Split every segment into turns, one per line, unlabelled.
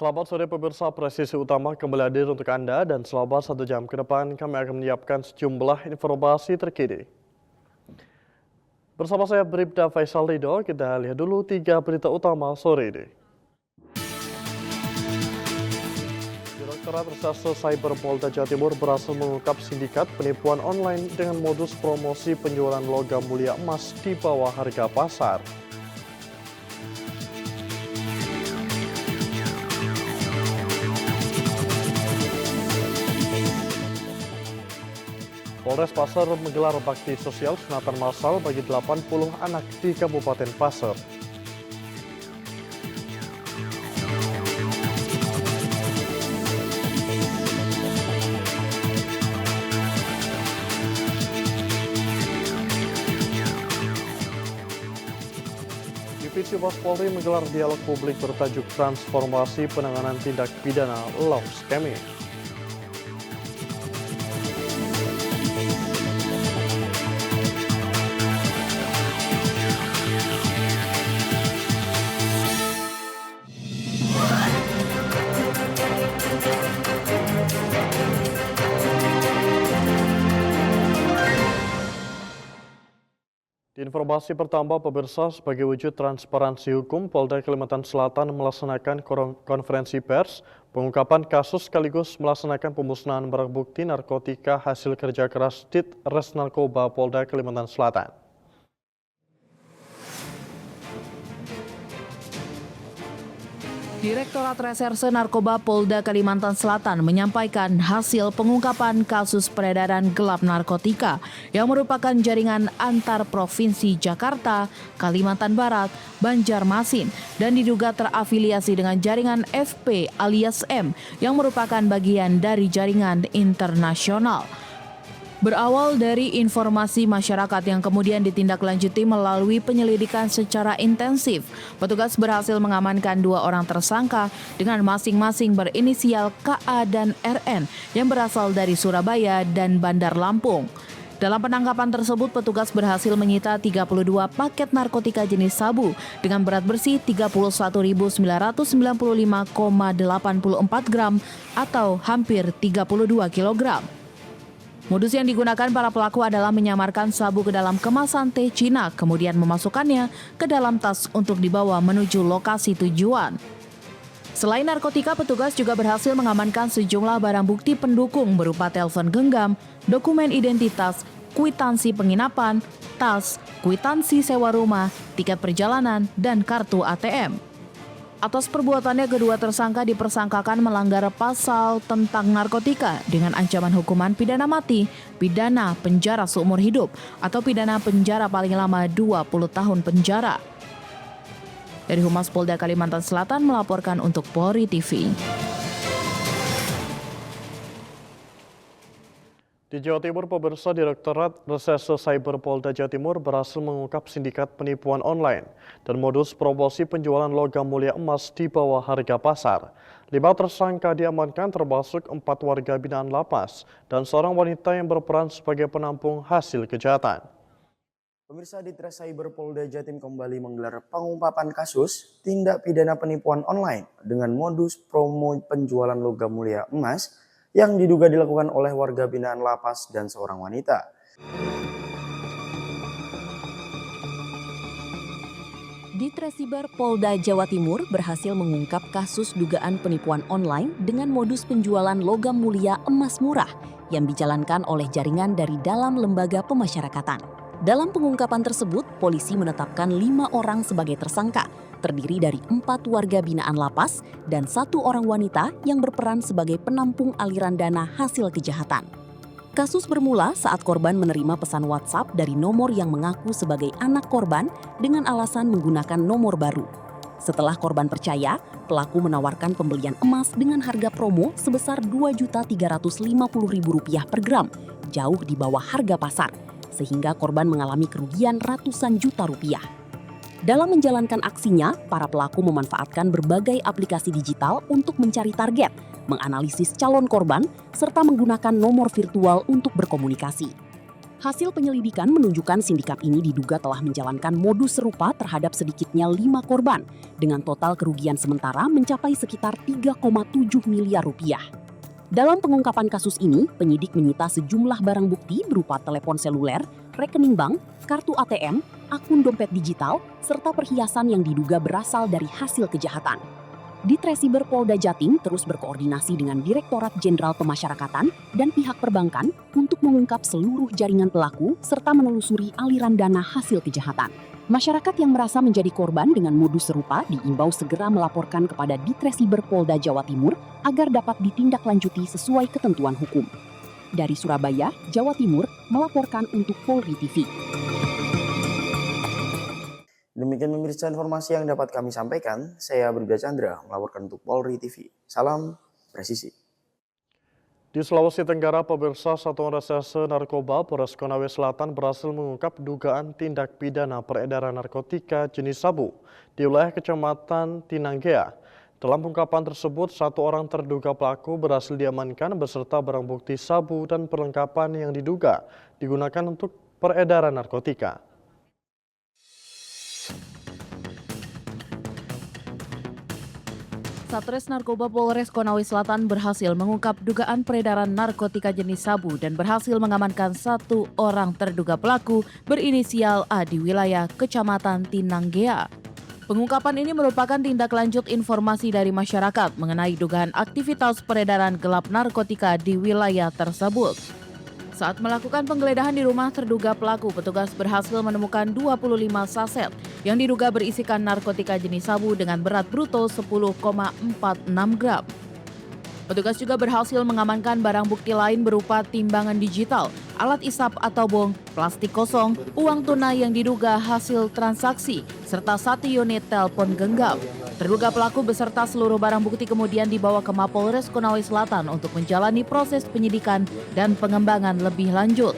Selamat sore pemirsa, Presisi Utama kembali hadir untuk Anda dan selama 1 jam ke depan kami akan menyiapkan sejumlah informasi terkini. Bersama saya Bribda Faisal Rido, kita lihat dulu 3 berita utama sore ini. Direktorat Reserse Cyber Polda Jawa Timur berhasil mengungkap sindikat penipuan online dengan modus promosi penjualan logam mulia emas di bawah harga pasar. Polres Pasar menggelar bakti sosial sunatan massal bagi 80 anak di Kabupaten Pasar. Divisi Humas Polri menggelar dialog publik bertajuk Transformasi Penanganan Tindak Pidana Love Scamming. Di informasi pertama, pemirsa, sebagai wujud transparansi hukum, Polda Kalimantan Selatan melaksanakan konferensi pers, pengungkapan kasus sekaligus melaksanakan pemusnahan barang bukti narkotika hasil kerja keras Ditres Narkoba Polda Kalimantan Selatan.
Direktorat Reserse Narkoba Polda Kalimantan Selatan menyampaikan hasil pengungkapan kasus peredaran gelap narkotika yang merupakan jaringan antar provinsi Jakarta, Kalimantan Barat, Banjarmasin, dan diduga terafiliasi dengan jaringan FP alias M yang merupakan bagian dari jaringan internasional. Berawal dari informasi masyarakat yang kemudian ditindaklanjuti melalui penyelidikan secara intensif, petugas berhasil mengamankan 2 orang tersangka dengan masing-masing berinisial KA dan RN yang berasal dari Surabaya dan Bandar Lampung. Dalam penangkapan tersebut, petugas berhasil menyita 32 paket narkotika jenis sabu dengan berat bersih 31.995,84 gram atau hampir 32 kilogram. Modus yang digunakan para pelaku adalah menyamarkan sabu ke dalam kemasan teh Cina, kemudian memasukkannya ke dalam tas untuk dibawa menuju lokasi tujuan. Selain narkotika, petugas juga berhasil mengamankan sejumlah barang bukti pendukung berupa telepon genggam, dokumen identitas, kwitansi penginapan, tas, kwitansi sewa rumah, tiket perjalanan, dan kartu ATM. Atas perbuatannya, kedua tersangka dipersangkakan melanggar pasal tentang narkotika dengan ancaman hukuman pidana mati, pidana penjara seumur hidup, atau pidana penjara paling lama 20 tahun penjara. Dari Humas Polda Kalimantan Selatan melaporkan untuk Polri TV.
Di Jawa Timur, pemirsa, Direktorat Reserse Cyber Polda Jawa Timur berhasil mengungkap sindikat penipuan online dan modus promosi penjualan logam mulia emas di bawah harga pasar. 5 tersangka diamankan termasuk 4 warga binaan lapas dan seorang wanita yang berperan sebagai penampung hasil kejahatan.
Pemirsa, Ditres Cyber Polda Jatim kembali menggelar pengungkapan kasus tindak pidana penipuan online dengan modus promo penjualan logam mulia emas yang diduga dilakukan oleh warga binaan lapas dan seorang wanita.
Ditres Cyber Polda Jawa Timur berhasil mengungkap kasus dugaan penipuan online dengan modus penjualan logam mulia emas murah yang dijalankan oleh jaringan dari dalam lembaga pemasyarakatan. Dalam pengungkapan tersebut, polisi menetapkan 5 orang sebagai tersangka, terdiri dari 4 warga binaan lapas dan 1 orang wanita yang berperan sebagai penampung aliran dana hasil kejahatan. Kasus bermula saat korban menerima pesan WhatsApp dari nomor yang mengaku sebagai anak korban dengan alasan menggunakan nomor baru. Setelah korban percaya, pelaku menawarkan pembelian emas dengan harga promo sebesar Rp2.350.000 per gram, jauh di bawah harga pasar, sehingga korban mengalami kerugian ratusan juta rupiah. Dalam menjalankan aksinya, para pelaku memanfaatkan berbagai aplikasi digital untuk mencari target, menganalisis calon korban, serta menggunakan nomor virtual untuk berkomunikasi. Hasil penyelidikan menunjukkan sindikat ini diduga telah menjalankan modus serupa terhadap sedikitnya 5 korban dengan total kerugian sementara mencapai sekitar 3,7 miliar rupiah. Dalam pengungkapan kasus ini, penyidik menyita sejumlah barang bukti berupa telepon seluler, rekening bank, kartu ATM, akun dompet digital, serta perhiasan yang diduga berasal dari hasil kejahatan. Ditresiber Polda Jatim terus berkoordinasi dengan Direktorat Jenderal Pemasyarakatan dan pihak perbankan untuk mengungkap seluruh jaringan pelaku serta menelusuri aliran dana hasil kejahatan. Masyarakat yang merasa menjadi korban dengan modus serupa diimbau segera melaporkan kepada Ditresiber Polda Jawa Timur agar dapat ditindaklanjuti sesuai ketentuan hukum. Dari Surabaya, Jawa Timur, melaporkan untuk Polri TV.
Demikian pemirsa informasi yang dapat kami sampaikan. Saya Bribda Chandra melaporkan untuk Polri TV. Salam presisi.
Di Sulawesi Tenggara, pemirsa Satuan Reserse Narkoba Polres Konawe Selatan berhasil mengungkap dugaan tindak pidana peredaran narkotika jenis sabu di wilayah Kecamatan Tinanggea. Dalam pengungkapan tersebut, 1 orang terduga pelaku berhasil diamankan beserta barang bukti sabu dan perlengkapan yang diduga digunakan untuk peredaran narkotika.
Satres Narkoba Polres Konawe Selatan berhasil mengungkap dugaan peredaran narkotika jenis sabu dan berhasil mengamankan 1 orang terduga pelaku berinisial A di wilayah Kecamatan Tinanggea. Pengungkapan ini merupakan tindak lanjut informasi dari masyarakat mengenai dugaan aktivitas peredaran gelap narkotika di wilayah tersebut. Saat melakukan penggeledahan di rumah terduga pelaku, petugas berhasil menemukan 25 saset yang diduga berisikan narkotika jenis sabu dengan berat bruto 10,46 gram. Petugas juga berhasil mengamankan barang bukti lain berupa timbangan digital, alat isap atau bong, plastik kosong, uang tunai yang diduga hasil transaksi, serta 1 unit telepon genggam. Terduga pelaku beserta seluruh barang bukti kemudian dibawa ke Mapolres Konawe Selatan untuk menjalani proses penyidikan dan pengembangan lebih lanjut.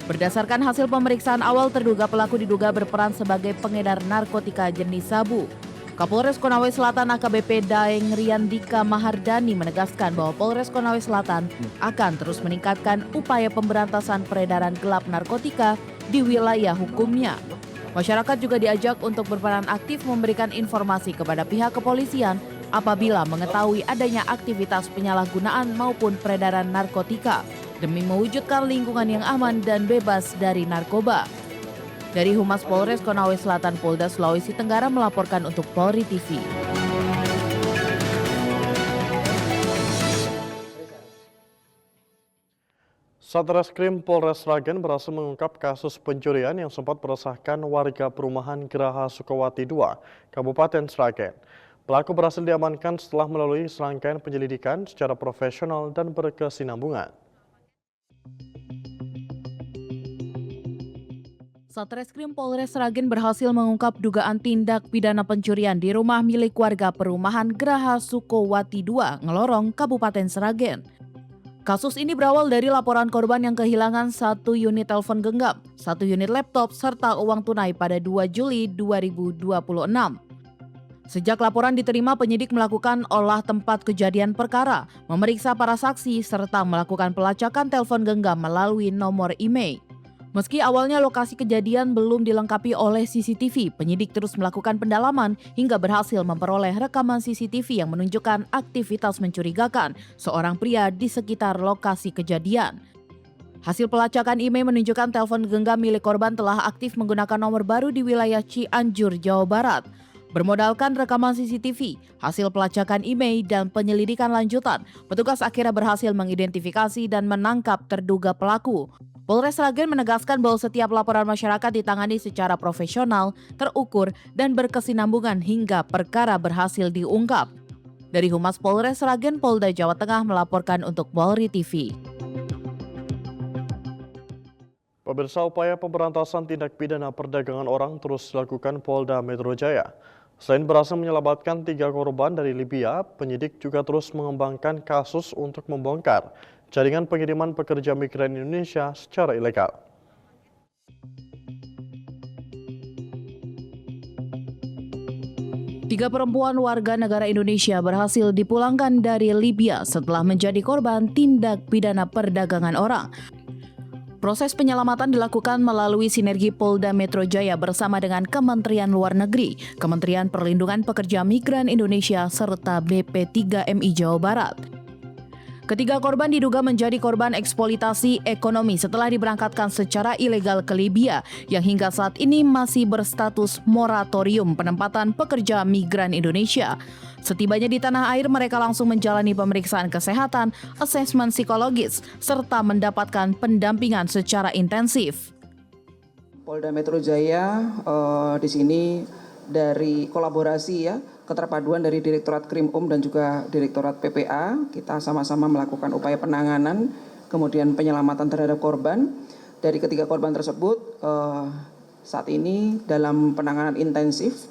Berdasarkan hasil pemeriksaan awal, terduga pelaku diduga berperan sebagai pengedar narkotika jenis sabu. Kapolres Konawe Selatan AKBP Daeng Riandika Mahardani menegaskan bahwa Polres Konawe Selatan akan terus meningkatkan upaya pemberantasan peredaran gelap narkotika di wilayah hukumnya. Masyarakat juga diajak untuk berperan aktif memberikan informasi kepada pihak kepolisian apabila mengetahui adanya aktivitas penyalahgunaan maupun peredaran narkotika demi mewujudkan lingkungan yang aman dan bebas dari narkoba. Dari Humas Polres Konawe Selatan Polda Sulawesi Tenggara melaporkan untuk Polri TV.
Satreskrim Polres Sragen berhasil mengungkap kasus pencurian yang sempat meresahkan warga perumahan Geraha Sukowati II, Kabupaten Sragen. Pelaku berhasil diamankan setelah melalui serangkaian penyelidikan secara profesional dan berkesinambungan.
Satreskrim Polres Sragen berhasil mengungkap dugaan tindak pidana pencurian di rumah milik warga perumahan Geraha Sukowati II, Ngelorong, Kabupaten Sragen. Kasus ini berawal dari laporan korban yang kehilangan 1 unit telepon genggam, 1 unit laptop, serta uang tunai pada 2 Juli 2026. Sejak laporan diterima, penyidik melakukan olah tempat kejadian perkara, memeriksa para saksi, serta melakukan pelacakan telepon genggam melalui nomor IMEI. Meski awalnya lokasi kejadian belum dilengkapi oleh CCTV, penyidik terus melakukan pendalaman hingga berhasil memperoleh rekaman CCTV yang menunjukkan aktivitas mencurigakan seorang pria di sekitar lokasi kejadian. Hasil pelacakan IMEI menunjukkan telepon genggam milik korban telah aktif menggunakan nomor baru di wilayah Cianjur, Jawa Barat. Bermodalkan rekaman CCTV, hasil pelacakan IMEI dan penyelidikan lanjutan, petugas akhirnya berhasil mengidentifikasi dan menangkap terduga pelaku. Polres Sragen menegaskan bahwa setiap laporan masyarakat ditangani secara profesional, terukur, dan berkesinambungan hingga perkara berhasil diungkap. Dari Humas Polres Sragen, Polda Jawa Tengah melaporkan untuk Polri TV.
Pemirsa, upaya pemberantasan tindak pidana perdagangan orang terus dilakukan Polda Metro Jaya. Selain berhasil menyelamatkan 3 korban dari Libya, penyidik juga terus mengembangkan kasus untuk membongkar jaringan pengiriman pekerja migran Indonesia secara ilegal.
Tiga perempuan warga negara Indonesia berhasil dipulangkan dari Libya setelah menjadi korban tindak pidana perdagangan orang. Proses penyelamatan dilakukan melalui sinergi Polda Metro Jaya bersama dengan Kementerian Luar Negeri, Kementerian Perlindungan Pekerja Migran Indonesia, serta BP3MI Jawa Barat. Ketiga korban diduga menjadi korban eksploitasi ekonomi setelah diberangkatkan secara ilegal ke Libya yang hingga saat ini masih berstatus moratorium penempatan pekerja migran Indonesia. Setibanya di tanah air, mereka langsung menjalani pemeriksaan kesehatan, asesmen psikologis, serta mendapatkan pendampingan secara intensif.
Polda Metro Jaya di sini dari kolaborasi ya, keterpaduan dari Direktorat Krimum dan juga Direktorat PPA, kita sama-sama melakukan upaya penanganan, kemudian penyelamatan terhadap korban. Dari ketiga korban tersebut saat ini dalam penanganan intensif.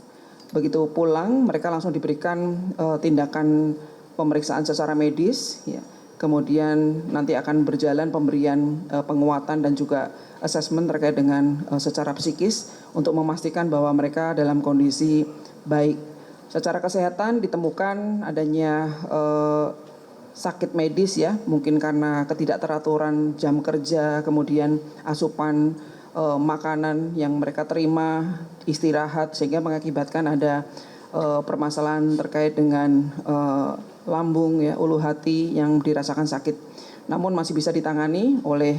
Begitu pulang, mereka langsung diberikan tindakan pemeriksaan secara medis, ya. Kemudian nanti akan berjalan pemberian penguatan dan juga asesmen terkait dengan secara psikis untuk memastikan bahwa mereka dalam kondisi baik. Secara kesehatan ditemukan adanya sakit medis ya, mungkin karena ketidakteraturan jam kerja, kemudian asupan makanan yang mereka terima, istirahat, sehingga mengakibatkan ada permasalahan terkait dengan lambung ya, ulu hati yang dirasakan sakit. Namun masih bisa ditangani oleh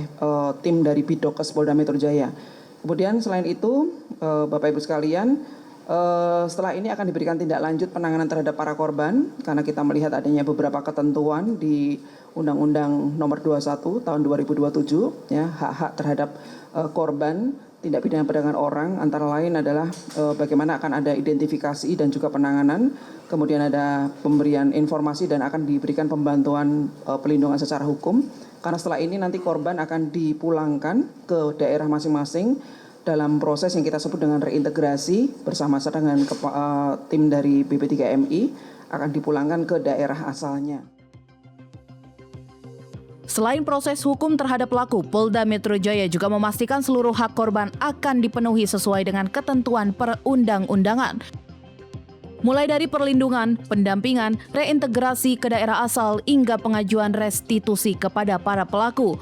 tim dari Bidokes Polda Metro Jaya. Kemudian selain itu Bapak Ibu sekalian, setelah ini akan diberikan tindak lanjut penanganan terhadap para korban karena kita melihat adanya beberapa ketentuan di Undang-Undang Nomor 21 Tahun 2027 ya, hak-hak terhadap korban tindak pidana perdagangan orang, antara lain adalah bagaimana akan ada identifikasi dan juga penanganan, kemudian ada pemberian informasi dan akan diberikan pembantuan pelindungan secara hukum. Karena setelah ini nanti korban akan dipulangkan ke daerah masing-masing dalam proses yang kita sebut dengan reintegrasi bersama-sama dengan tim dari BP3MI akan dipulangkan ke daerah asalnya.
Selain proses hukum terhadap pelaku, Polda Metro Jaya juga memastikan seluruh hak korban akan dipenuhi sesuai dengan ketentuan perundang-undangan. Mulai dari perlindungan, pendampingan, reintegrasi ke daerah asal, hingga pengajuan restitusi kepada para pelaku.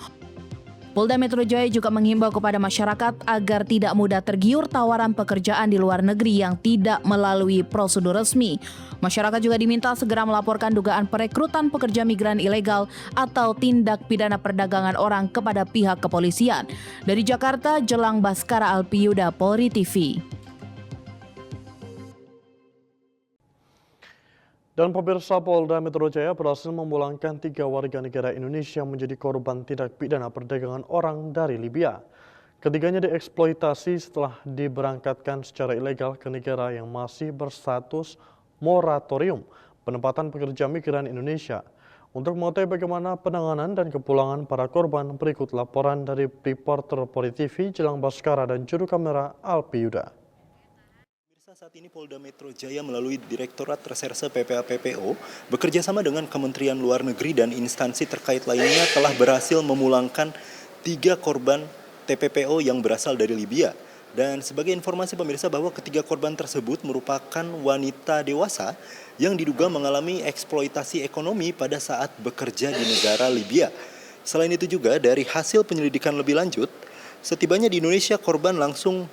Polda Metro Jaya juga menghimbau kepada masyarakat agar tidak mudah tergiur tawaran pekerjaan di luar negeri yang tidak melalui prosedur resmi. Masyarakat juga diminta segera melaporkan dugaan perekrutan pekerja migran ilegal atau tindak pidana perdagangan orang kepada pihak kepolisian. Dari Jakarta, Jelang Baskara Alpiyuda, Polri TV.
Dan pemirsa, Polda Metro Jaya berhasil memulangkan 3 warga negara Indonesia menjadi korban tindak pidana perdagangan orang dari Libya. Ketiganya dieksploitasi setelah diberangkatkan secara ilegal ke negara yang masih berstatus moratorium penempatan pekerja migran Indonesia. Untuk mengetahui bagaimana penanganan dan kepulangan para korban, berikut laporan dari reporter Polri TV Jelang Baskara dan juru kamera Alpiyuda.
Saat ini Polda Metro Jaya melalui Direktorat Reserse PPA PPO bekerja sama dengan Kementerian Luar Negeri dan instansi terkait lainnya telah berhasil memulangkan 3 korban TPPO yang berasal dari Libya. Dan sebagai informasi pemirsa bahwa ketiga korban tersebut merupakan wanita dewasa yang diduga mengalami eksploitasi ekonomi pada saat bekerja di negara Libya. Selain itu juga dari hasil penyelidikan lebih lanjut, setibanya di Indonesia, korban langsung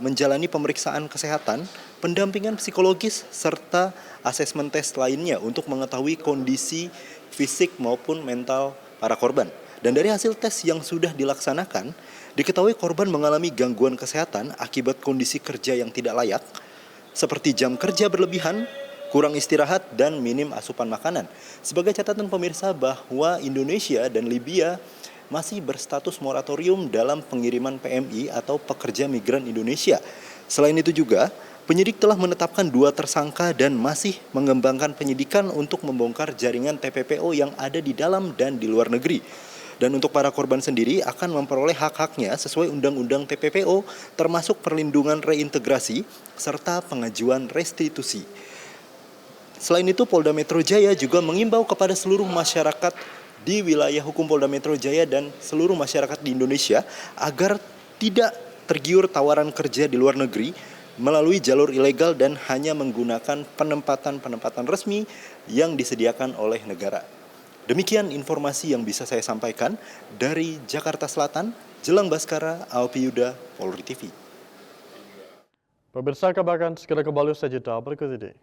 menjalani pemeriksaan kesehatan, pendampingan psikologis, serta asesmen tes lainnya untuk mengetahui kondisi fisik maupun mental para korban. Dan dari hasil tes yang sudah dilaksanakan, diketahui korban mengalami gangguan kesehatan akibat kondisi kerja yang tidak layak, seperti jam kerja berlebihan, kurang istirahat, dan minim asupan makanan. Sebagai catatan pemirsa bahwa Indonesia dan Libya masih berstatus moratorium dalam pengiriman PMI atau pekerja migran Indonesia. Selain itu juga, penyidik telah menetapkan 2 tersangka dan masih mengembangkan penyidikan untuk membongkar jaringan TPPO yang ada di dalam dan di luar negeri. Dan untuk para korban sendiri akan memperoleh hak-haknya sesuai Undang-Undang TPPO, termasuk perlindungan reintegrasi serta pengajuan restitusi. Selain itu, Polda Metro Jaya juga mengimbau kepada seluruh masyarakat di wilayah hukum Polda Metro Jaya dan seluruh masyarakat di Indonesia agar tidak tergiur tawaran kerja di luar negeri melalui jalur ilegal dan hanya menggunakan penempatan resmi yang disediakan oleh negara. Demikian informasi yang bisa saya sampaikan dari Jakarta Selatan, Jelang Baskara, Alpi Yuda, Polri TV.
Pemirsa, kabar akan segera kembali usai jeda berikut ini.